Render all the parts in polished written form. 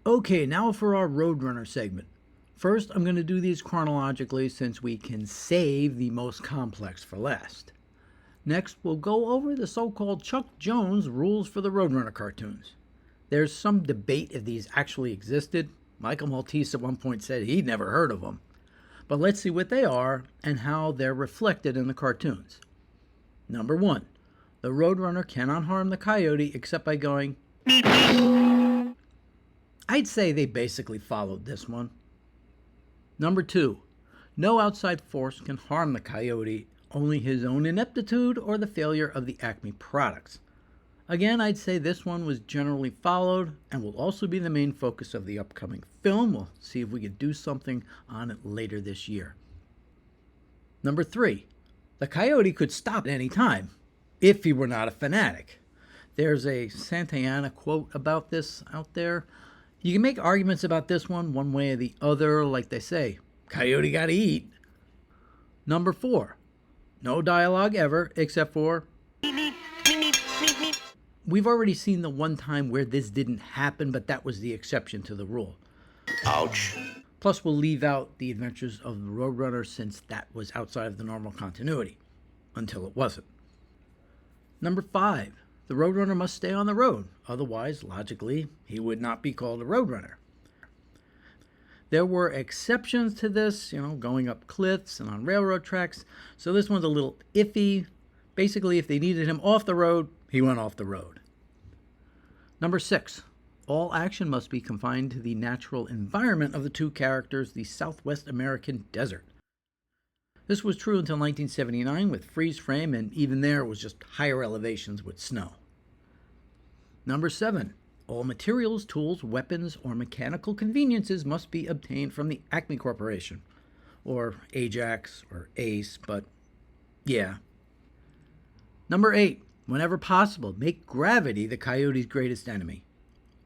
Okay, now for our Roadrunner segment. First, I'm going to do these chronologically since we can save the most complex for last. Next, we'll go over the so-called Chuck Jones rules for the Roadrunner cartoons. There's some debate if these actually existed. Michael Maltese at one point said he'd never heard of them. But let's see what they are and how they're reflected in the cartoons. Number 1. The Roadrunner cannot harm the Coyote except by going beep, beep. I'd say they basically followed this one. Number 2. No outside force can harm the Coyote, only his own ineptitude or the failure of the Acme products. Again, I'd say this one was generally followed and will also be the main focus of the upcoming film. We'll see if we can do something on it later this year. Number 3. The Coyote could stop at any time, if he were not a fanatic. There's a Santayana quote about this out there. You can make arguments about this one way or the other, like they say, Coyote gotta eat. Number 4. No dialogue ever, except for we've already seen the one time where this didn't happen, but that was the exception to the rule. Ouch. Plus, we'll leave out the adventures of the Roadrunner since that was outside of the normal continuity, until it wasn't. Number 5. The Roadrunner must stay on the road, otherwise, logically, he would not be called a Roadrunner. There were exceptions to this, going up cliffs and on railroad tracks, so this one's a little iffy. Basically, if they needed him off the road, he went off the road. Number 6. All action must be confined to the natural environment of the two characters, the Southwest American desert. This was true until 1979 with freeze frame, and even there it was just higher elevations with snow. Number 7. All materials, tools, weapons, or mechanical conveniences must be obtained from the Acme Corporation, or Ajax, or Ace, but yeah. Number 8. Whenever possible, make gravity the Coyote's greatest enemy.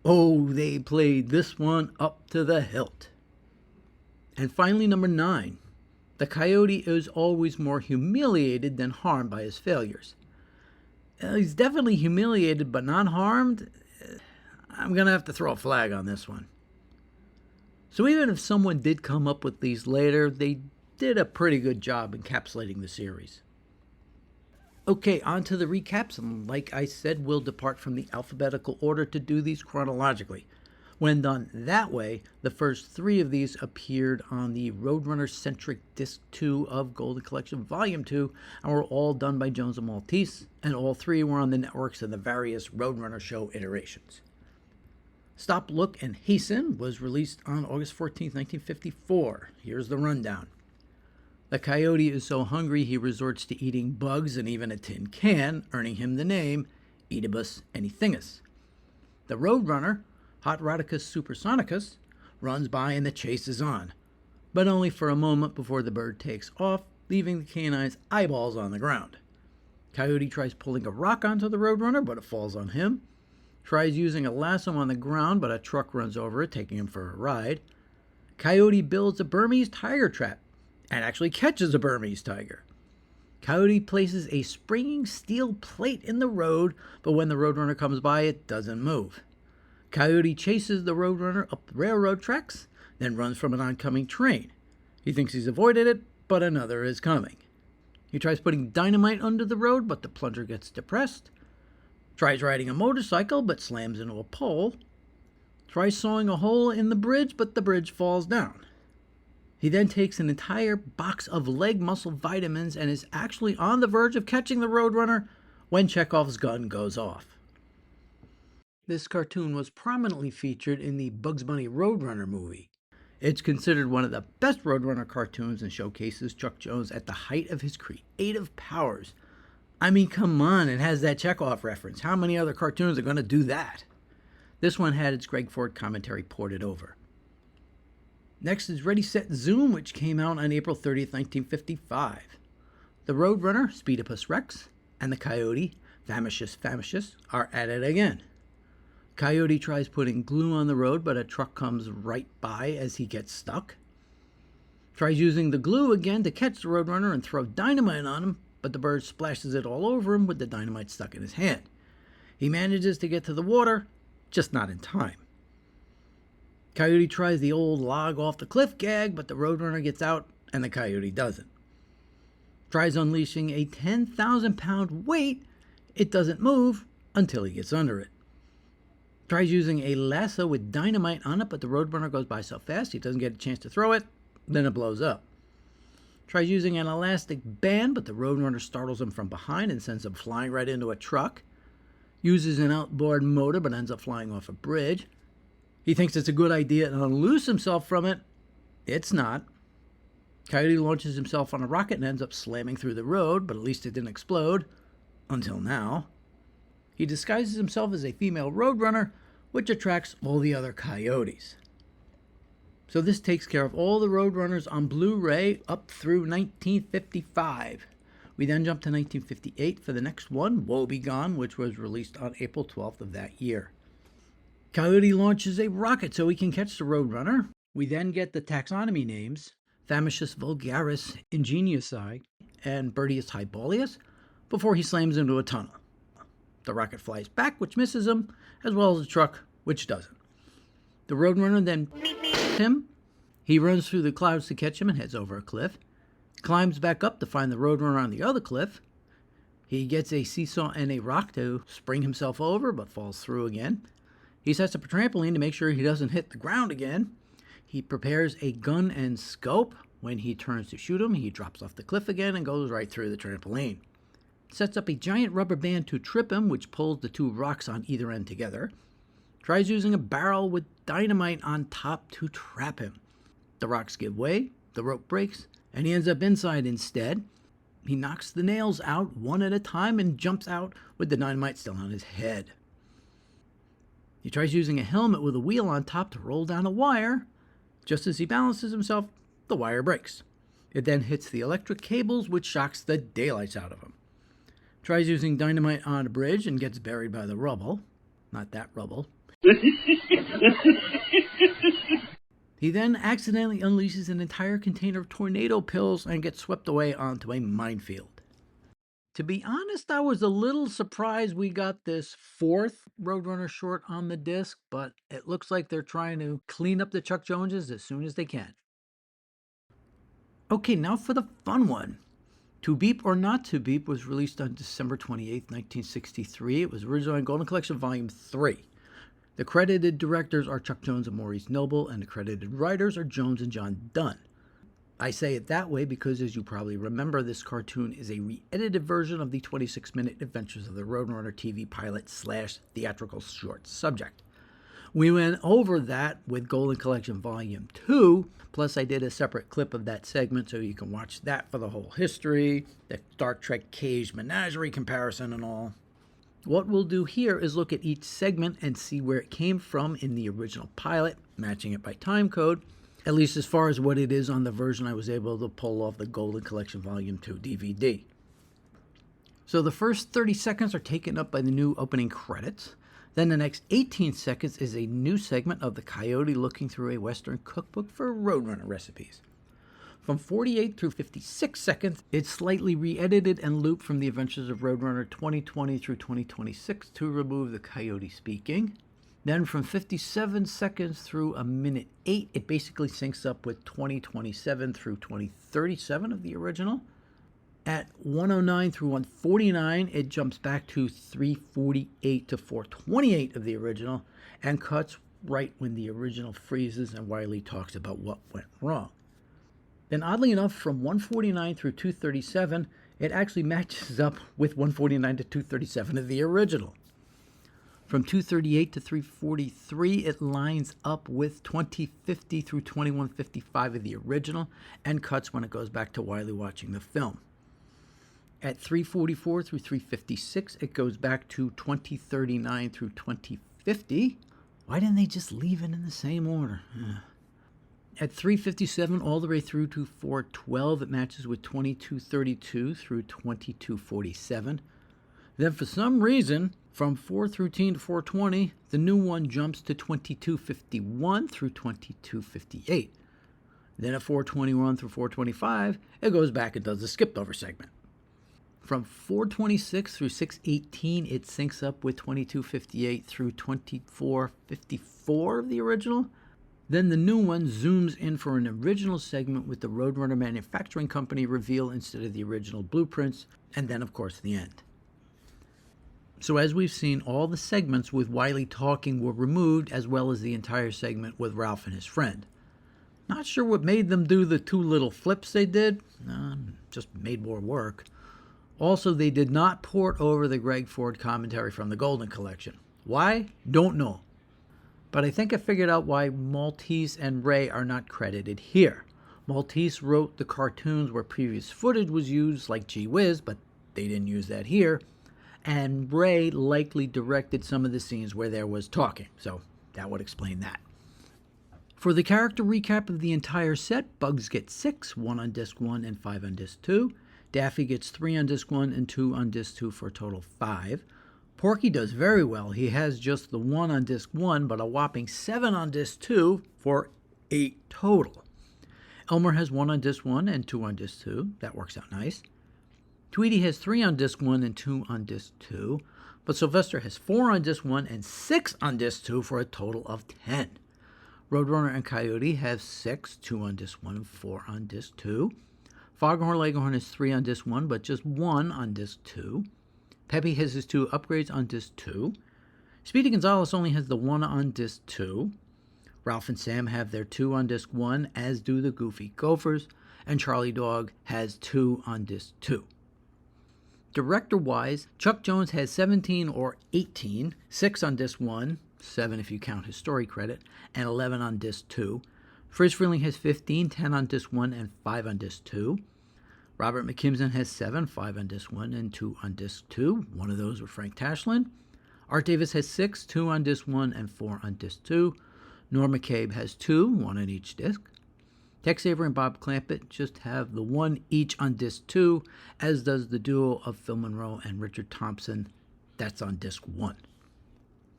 Oh, they played this one up to the hilt. And finally, number 9. The Coyote is always more humiliated than harmed by his failures. He's definitely humiliated but not harmed. I'm going to have to throw a flag on this one. So even if someone did come up with these later, they did a pretty good job encapsulating the series. Okay, on to the recaps, and like I said, we'll depart from the alphabetical order to do these chronologically. When done that way, the first 3 of these appeared on the Roadrunner-centric Disc 2 of Golden Collection Volume 2, and were all done by Jones and Maltese, and all 3 were on the networks in the various Roadrunner show iterations. Stop, Look, and Hasten was released on August 14, 1954. Here's the rundown. The Coyote is so hungry he resorts to eating bugs and even a tin can, earning him the name Eatibus Anythingus. The Roadrunner, Hot Rodicus Supersonicus, runs by and the chase is on, but only for a moment before the bird takes off, leaving the canine's eyeballs on the ground. Coyote tries pulling a rock onto the Roadrunner, but it falls on him. Tries using a lasso on the ground, but a truck runs over it, taking him for a ride. Coyote builds a Burmese tiger trap, and actually catches a Burmese tiger. Coyote places a springing steel plate in the road, but when the Roadrunner comes by, it doesn't move. Coyote chases the Roadrunner up the railroad tracks, then runs from an oncoming train. He thinks he's avoided it, but another is coming. He tries putting dynamite under the road, but the plunger gets depressed. Tries riding a motorcycle, but slams into a pole. Tries sawing a hole in the bridge, but the bridge falls down. He then takes an entire box of leg muscle vitamins and is actually on the verge of catching the Roadrunner when Chekhov's gun goes off. This cartoon was prominently featured in the Bugs Bunny Roadrunner movie. It's considered one of the best Roadrunner cartoons and showcases Chuck Jones at the height of his creative powers. I mean, come on, it has that Chekhov reference. How many other cartoons are going to do that? This one had its Greg Ford commentary ported over. Next is Ready, Set, Zoom, which came out on April 30th, 1955. The Roadrunner, Speedopus Rex, and the Coyote, Famicius, are at it again. Coyote tries putting glue on the road, but a truck comes right by as he gets stuck. Tries using the glue again to catch the Roadrunner and throw dynamite on him, but the bird splashes it all over him with the dynamite stuck in his hand. He manages to get to the water, just not in time. Coyote tries the old log off the cliff gag, but the Roadrunner gets out and the Coyote doesn't. Tries unleashing a 10,000-pound weight. It doesn't move until he gets under it. Tries using a lasso with dynamite on it, but the Roadrunner goes by so fast he doesn't get a chance to throw it. Then it blows up. Tries using an elastic band, but the Roadrunner startles him from behind and sends him flying right into a truck. Uses an outboard motor, but ends up flying off a bridge. He thinks it's a good idea to unloose himself from it. It's not. Coyote launches himself on a rocket and ends up slamming through the road, but at least it didn't explode. Until now. He disguises himself as a female Roadrunner, which attracts all the other Coyotes. So this takes care of all the Roadrunners on Blu-ray up through 1955. We then jump to 1958 for the next one, Woe Be Gone, which was released on April 12th of that year. Coyote launches a rocket so he can catch the Roadrunner. We then get the taxonomy names, Famicius vulgaris ingeniosi and Bertius hyboleus, before he slams into a tunnel. The rocket flies back, which misses him, as well as the truck, which doesn't. The Roadrunner then him. He runs through the clouds to catch him and heads over a cliff. Climbs back up to find the Roadrunner on the other cliff. He gets a seesaw and a rock to spring himself over, but falls through again. He sets up a trampoline to make sure he doesn't hit the ground again. He prepares a gun and scope. When he turns to shoot him, he drops off the cliff again and goes right through the trampoline. Sets up a giant rubber band to trip him, which pulls the two rocks on either end together. Tries using a barrel with dynamite on top to trap him. The rocks give way, the rope breaks, and he ends up inside instead. He knocks the nails out one at a time and jumps out with the dynamite still on his head. He tries using a helmet with a wheel on top to roll down a wire. Just as he balances himself, the wire breaks. It then hits the electric cables, which shocks the daylights out of him. Tries using dynamite on a bridge and gets buried by the rubble. Not that rubble. He then accidentally unleashes an entire container of tornado pills and gets swept away onto a minefield. To be honest, I was a little surprised we got this fourth Roadrunner short on the disc, but it looks like they're trying to clean up the Chuck Joneses as soon as they can. Okay, now for the fun one. To Beep or Not to Beep was released on December 28, 1963. It was originally on Golden Collection Volume 3. The credited directors are Chuck Jones and Maurice Noble, and the credited writers are Jones and John Dunn. I say it that way because, as you probably remember, this cartoon is a re-edited version of the 26-minute Adventures of the Roadrunner TV pilot / theatrical short subject. We went over that with Golden Collection Volume 2, plus I did a separate clip of that segment so you can watch that for the whole history, the Star Trek Cage Menagerie comparison and all. What we'll do here is look at each segment and see where it came from in the original pilot, matching it by time code, at least as far as what it is on the version I was able to pull off the Golden Collection Volume 2 DVD. So the first 30 seconds are taken up by the new opening credits. Then the next 18 seconds is a new segment of the Coyote looking through a Western cookbook for Roadrunner recipes. From 48 through 56 seconds, it's slightly re-edited and looped from the Adventures of Roadrunner 2020 through 2026 to remove the Coyote speaking. Then from 57 seconds through a minute 8, it basically syncs up with 2027 through 2037 of the original. At 109 through 149, it jumps back to 348 to 428 of the original and cuts right when the original freezes and Wiley talks about what went wrong. Then oddly enough, from 149 through 237, it actually matches up with 149 to 237 of the original. From 238 to 343, it lines up with 2050 through 2155 of the original and cuts when it goes back to Wiley watching the film. At 344 through 356, it goes back to 2039 through 2050. Why didn't they just leave it in the same order? At 357 all the way through to 412, it matches with 2232 through 2247. Then for some reason, from 413 to 420, the new one jumps to 2251 through 2258. Then at 421 through 425, it goes back and does the skipped over segment. From 426 through 618, it syncs up with 2258 through 2454 of the original. Then the new one zooms in for an original segment with the Roadrunner Manufacturing Company reveal instead of the original blueprints, and then of course the end. So as we've seen, all the segments with Wile talking were removed, as well as the entire segment with Ralph and his friend. Not sure what made them do the 2 little flips they did. Just made more work. Also, they did not port over the Greg Ford commentary from the Golden Collection. Why? Don't know. But I think I figured out why Maltese and Ray are not credited here. Maltese wrote the cartoons where previous footage was used, like Gee Whiz, but they didn't use that here. And Ray likely directed some of the scenes where there was talking, so that would explain that. For the character recap of the entire set, Bugs gets 6, 1 on disc 1 and 5 on disc 2. Daffy gets 3 on disc 1 and 2 on disc 2 for a total of 5. Porky does very well. He has just the 1 on disc 1, but a whopping 7 on disc 2 for 8 total. Elmer has 1 on disc 1 and 2 on disc 2. That works out nice. Tweety has 3 on disc 1 and 2 on disc 2, but Sylvester has 4 on disc 1 and 6 on disc 2 for a total of 10. Roadrunner and Coyote have 6, 2 on disc 1 and 4 on disc 2. Foghorn Leghorn has 3 on disc 1, but just 1 on disc 2. Peppy has his 2 upgrades on disc 2. Speedy Gonzales only has the 1 on disc 2. Ralph and Sam have their 2 on disc 1, as do the Goofy Gophers, and Charlie Dog has 2 on disc 2. Director-wise, Chuck Jones has 17 or 18, 6 on disc 1, 7 if you count his story credit, and 11 on disc 2. Friz Freleng has 15, 10 on disc 1 and 5 on disc 2. Robert McKimson has 7, 5 on disc 1 and 2 on disc 2. One of those with Frank Tashlin. Art Davis has 6, 2 on disc 1 and 4 on disc 2. Norm McCabe has 2, 1 on each disc. Tex Avery and Bob Clampett just have the 1 each on disc 2, as does the duo of Phil Monroe and Richard Thompson. That's on disc 1.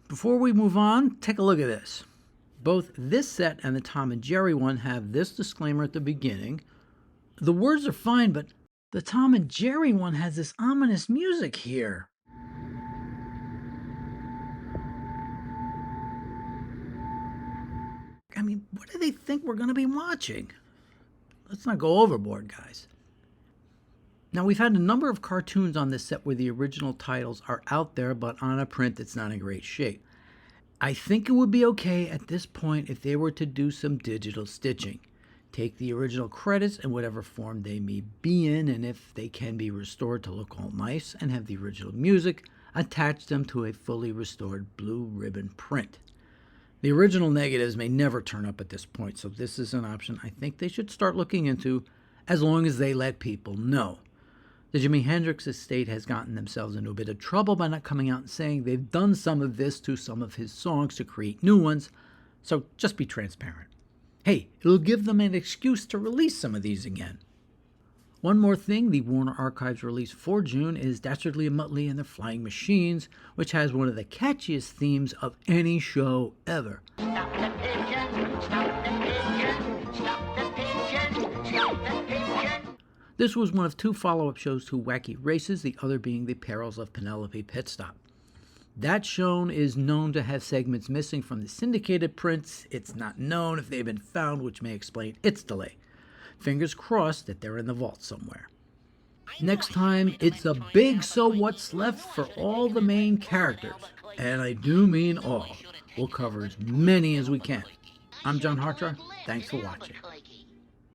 Before we move on, take a look at this. Both this set and the Tom and Jerry one have this disclaimer at the beginning. The words are fine, but the Tom and Jerry one has this ominous music here. I mean, what do they think we're going to be watching? Let's not go overboard, guys. Now, we've had a number of cartoons on this set where the original titles are out there, but on a print that's not in great shape. I think it would be okay at this point if they were to do some digital stitching. Take the original credits in whatever form they may be in, and if they can be restored to look all nice and have the original music, attach them to a fully restored blue ribbon print. The original negatives may never turn up at this point, so this is an option I think they should start looking into, as long as they let people know. The Jimi Hendrix estate has gotten themselves into a bit of trouble by not coming out and saying they've done some of this to some of his songs to create new ones, so just be transparent. Hey, it'll give them an excuse to release some of these again. One more thing, the Warner Archives release for June is Dastardly and Muttley and the Flying Machines, which has one of the catchiest themes of any show ever. Stop the pigeon, stop the pigeon, stop the pigeon, stop the pigeon. This was one of 2 follow-up shows to Wacky Races, the other being The Perils of Penelope Pitstop. That show is known to have segments missing from the syndicated prints. It's not known if they've been found, which may explain its delay. Fingers crossed that they're in the vault somewhere. Next time, it's a big So What's Left for all the main characters. And I do mean all. We'll cover as many as we can. I'm John Hartra. Thanks for watching.